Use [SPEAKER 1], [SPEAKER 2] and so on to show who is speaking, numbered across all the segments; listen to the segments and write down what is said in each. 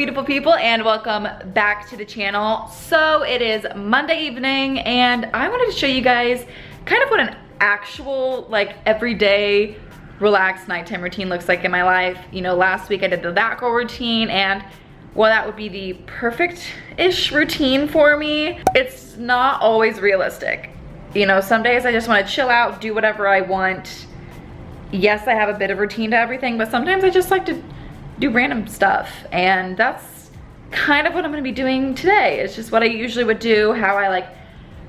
[SPEAKER 1] beautiful people, and welcome back to the channel. So it is Monday evening and I wanted to show you guys kind of what an actual like everyday relaxed nighttime routine looks like in my life. You know, last week I did the That Girl routine, and well, that would be the perfect-ish routine for me. It's not always realistic. You know, some days I just want to chill out, do whatever I want. Yes, I have a bit of routine to everything, but sometimes I just like to do random stuff, and that's kind of what I'm gonna be doing today. It's just what I usually would do, how I like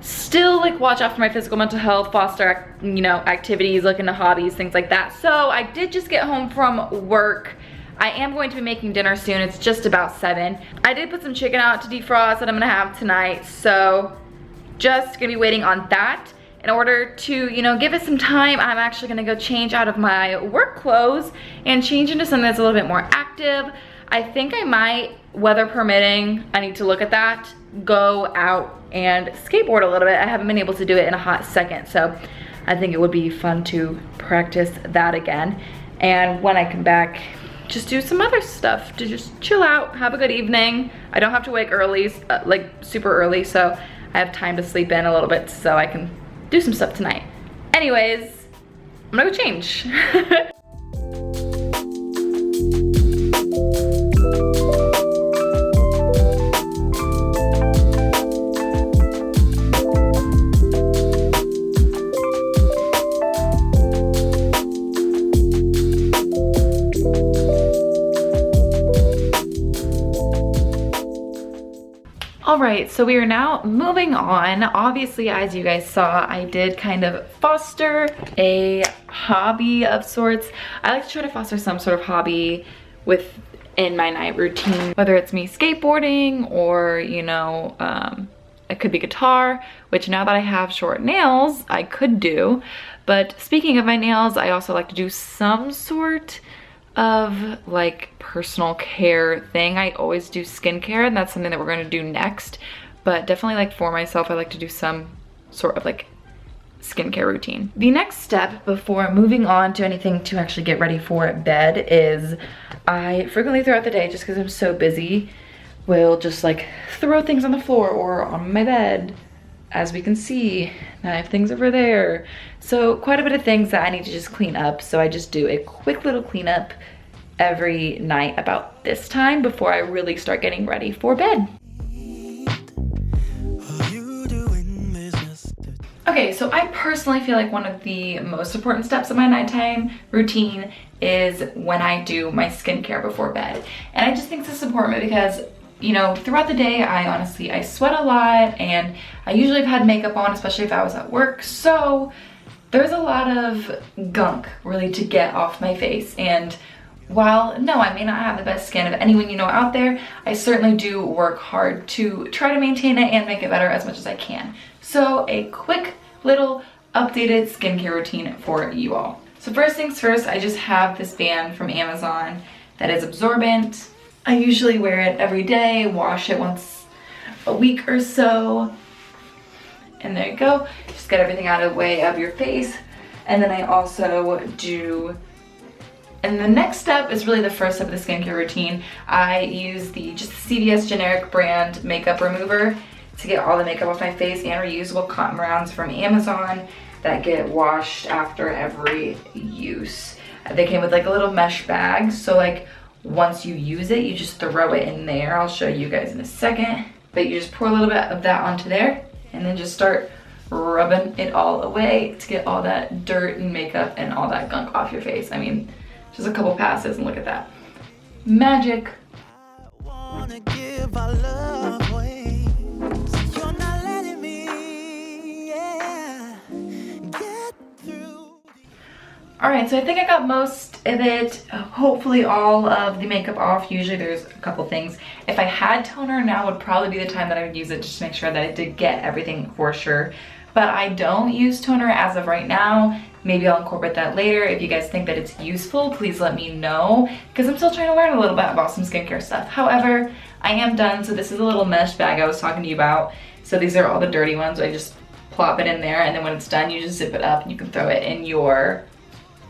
[SPEAKER 1] still like watch after my physical mental health, foster, you know, activities, look into hobbies, things like that. So I did just get home from work. I am going to be making dinner soon. It's just about 7. I did put some chicken out to defrost that I'm gonna have tonight, so just gonna be waiting on that. In order to, you know, give it some time, I'm actually gonna go change out of my work clothes and change into something that's a little bit more active. I think I might, weather permitting, I need to look at that, go out and skateboard a little bit. I haven't been able to do it in a hot second, so I think it would be fun to practice that again. And when I come back, just do some other stuff to just chill out, have a good evening. I don't have to wake early, like super early, so I have time to sleep in a little bit so I can do some stuff tonight. Anyways, I'm gonna go change. Alright, so we are now moving on. Obviously, as you guys saw, I did kind of foster a hobby of sorts. I like to try to foster some sort of hobby within my night routine, whether it's me skateboarding or, you know, it could be guitar, which now that I have short nails, I could do. But speaking of my nails, I also like to do some sort of like personal care thing. I always do skincare, and that's something that we're going to do next, but definitely like for myself, I like to do some sort of like skincare routine. The next step before moving on to anything to actually get ready for bed is I frequently throughout the day, just because I'm so busy, will just like throw things on the floor or on my bed. As we can see, I have things over there. So quite a bit of things that I need to just clean up. So I just do a quick little cleanup every night about this time before I really start getting ready for bed. Okay, so I personally feel like one of the most important steps of my nighttime routine is when I do my skincare before bed. And I just think this is important because, you know, throughout the day, I sweat a lot, and I usually have had makeup on, especially if I was at work. So there's a lot of gunk really to get off my face. And while no, I may not have the best skin of anyone you know out there, I certainly do work hard to try to maintain it and make it better as much as I can. So a quick little updated skincare routine for you all. So first things first, I just have this band from Amazon that is absorbent. I usually wear it every day, wash it once a week or so. And there you go. Just get everything out of the way of your face. And then I also do, and the next step is really the first step of the skincare routine. I use the just CVS generic brand makeup remover to get all the makeup off my face, and reusable cotton rounds from Amazon that get washed after every use. They came with like a little mesh bag, so like once you use it, you just throw it in there. I'll show you guys in a second. But you just pour a little bit of that onto there and then just start rubbing it all away to get all that dirt and makeup and all that gunk off your face. I mean, just a couple passes and look at that. Magic. I wanna give our love away. You're not letting me, yeah, get through. Alright, so I think I got most of it, hopefully all of the makeup off. Usually there's a couple things. If I had toner, now would probably be the time that I would use it just to make sure that I did get everything for sure. But I don't use toner as of right now. Maybe I'll incorporate that later. If you guys think that it's useful, please let me know, because I'm still trying to learn a little bit about some skincare stuff. However, I am done. So this is a little mesh bag I was talking to you about. So these are all the dirty ones. I just plop it in there, and then when it's done, you just zip it up and you can throw it in your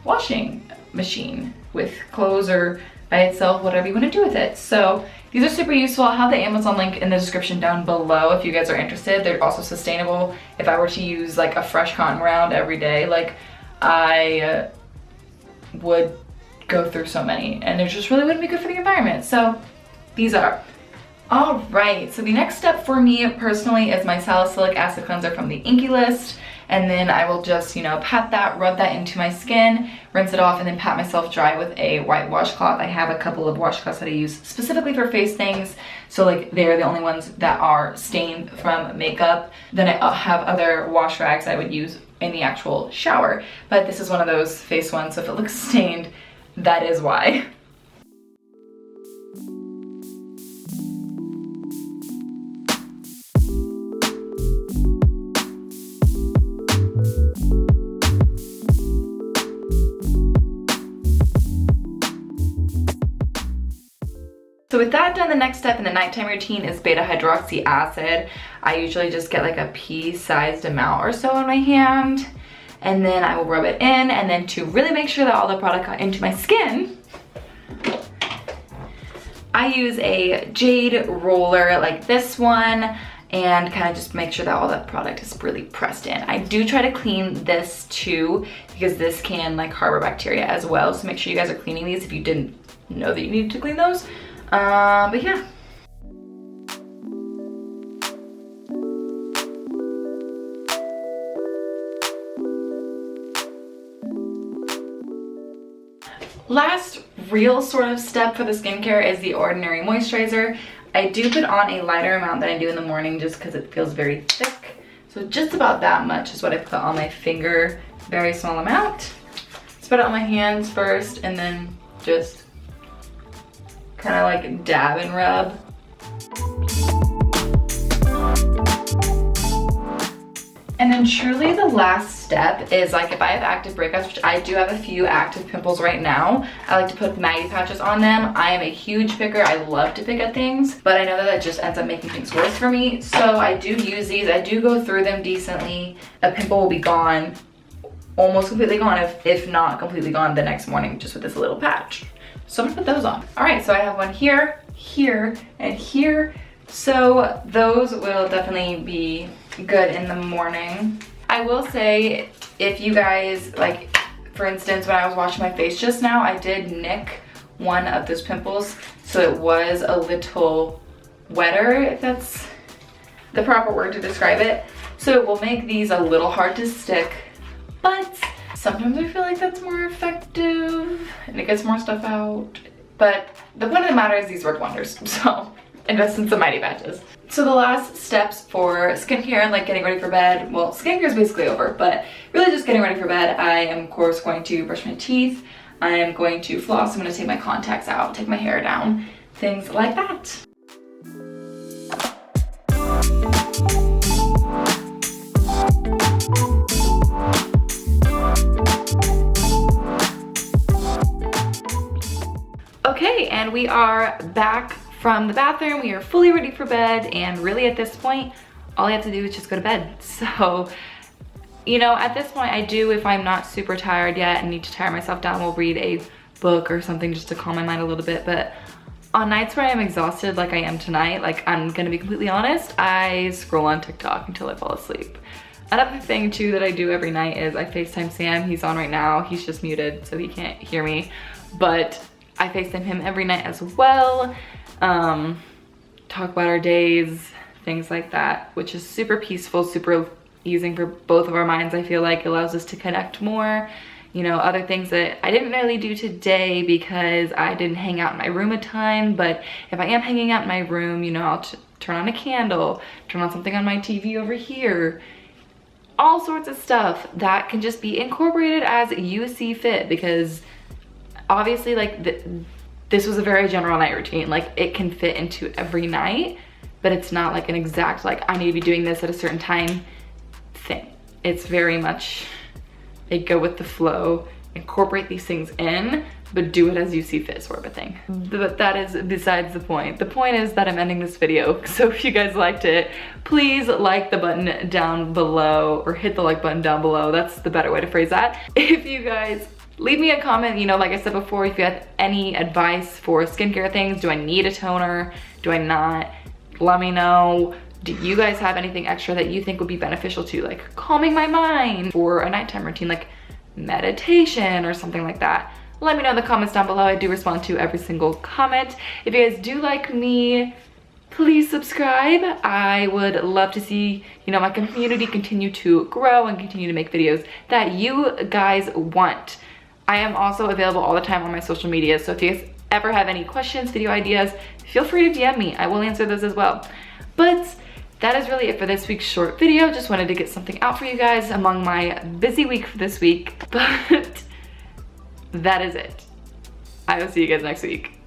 [SPEAKER 1] washing machine with clothes or by itself, whatever you want to do with it. So These are super useful. I'll have the Amazon link in the description down below if you guys are interested. They're also sustainable. If I were to use like a fresh cotton round every day, like I would go through so many, and it just really wouldn't be good for the environment. So these are. All right, so the next step for me personally is my salicylic acid cleanser from the Inky List. And then I will just, you know, pat that, rub that into my skin, rinse it off, and then pat myself dry with a white washcloth. I have a couple of washcloths that I use specifically for face things. So like they're the only ones that are stained from makeup. Then I have other wash rags I would use in the actual shower. But this is one of those face ones, so if it looks stained, that is why. So with that done, the next step in the nighttime routine is beta hydroxy acid. I usually just get like a pea-sized amount or so on my hand, and then I will rub it in, and then to really make sure that all the product got into my skin, I use a jade roller like this one, and kind of just make sure that all that product is really pressed in. I do try to clean this too, because this can like harbor bacteria as well, so make sure you guys are cleaning these if you didn't know that you needed to clean those. But yeah. Last real sort of step for the skincare is the Ordinary moisturizer. I do put on a lighter amount than I do in the morning just because it feels very thick. So just about that much is what I put on my finger, very small amount. Spread it on my hands first, and then just kind of like dab and rub. And then truly the last step is like if I have active breakouts, which I do have a few active pimples right now, I like to put Maggie patches on them. I am a huge picker. I love to pick at things, but I know that just ends up making things worse for me. So I do use these. I do go through them decently. A pimple will be gone, almost completely gone, if not completely gone the next morning, just with this little patch. So I'm gonna put those on. All right, so I have one here, here, and here. So those will definitely be good in the morning. I will say, if you guys, like, for instance, when I was washing my face just now, I did nick one of those pimples, so it was a little wetter, if that's the proper word to describe it. So it will make these a little hard to stick, but sometimes I feel like that's more effective and it gets more stuff out. But the point of the matter is these work wonders, so invest in some Mighty patches. So the last steps for skincare, like getting ready for bed, well, skincare is basically over, but really just getting ready for bed, I am of course going to brush my teeth, I am going to floss, I'm going to take my contacts out, take my hair down, things like that. Okay, and we are back from the bathroom. We are fully ready for bed, and really at this point, all I have to do is just go to bed. So, you know, at this point I do, if I'm not super tired yet and need to tire myself down, will read a book or something just to calm my mind a little bit. But on nights where I am exhausted like I am tonight, like I'm gonna be completely honest, I scroll on TikTok until I fall asleep. Another thing too that I do every night is I FaceTime Sam. He's on right now. He's just muted so he can't hear me, but I FaceTime him every night as well. Talk about our days, things like that, which is super peaceful, super easing for both of our minds. I feel like it allows us to connect more. You know, other things that I didn't really do today because I didn't hang out in my room a ton, but if I am hanging out in my room, you know, I'll turn on a candle, turn on something on my TV over here, all sorts of stuff that can just be incorporated as you see fit, because obviously like this was a very general night routine. Like it can fit into every night, but it's not like an exact, like I need to be doing this at a certain time thing. It's very much a go with the flow, incorporate these things in, but do it as you see fit sort of a thing. But that is besides the point. The point is that I'm ending this video. So if you guys liked it, please like the button down below, or hit the like button down below. That's the better way to phrase that. If you guys leave me a comment, you know, like I said before, if you have any advice for skincare things. Do I need a toner? Do I not? Let me know. Do you guys have anything extra that you think would be beneficial to, like calming my mind for a nighttime routine, like meditation or something like that? Let me know in the comments down below. I do respond to every single comment. If you guys do like me, please subscribe. I would love to see, you know, my community continue to grow and continue to make videos that you guys want. I am also available all the time on my social media, so if you guys ever have any questions, video ideas, feel free to DM me. I will answer those as well. But that is really it for this week's short video. Just wanted to get something out for you guys among my busy week for this week. But that is it. I will see you guys next week.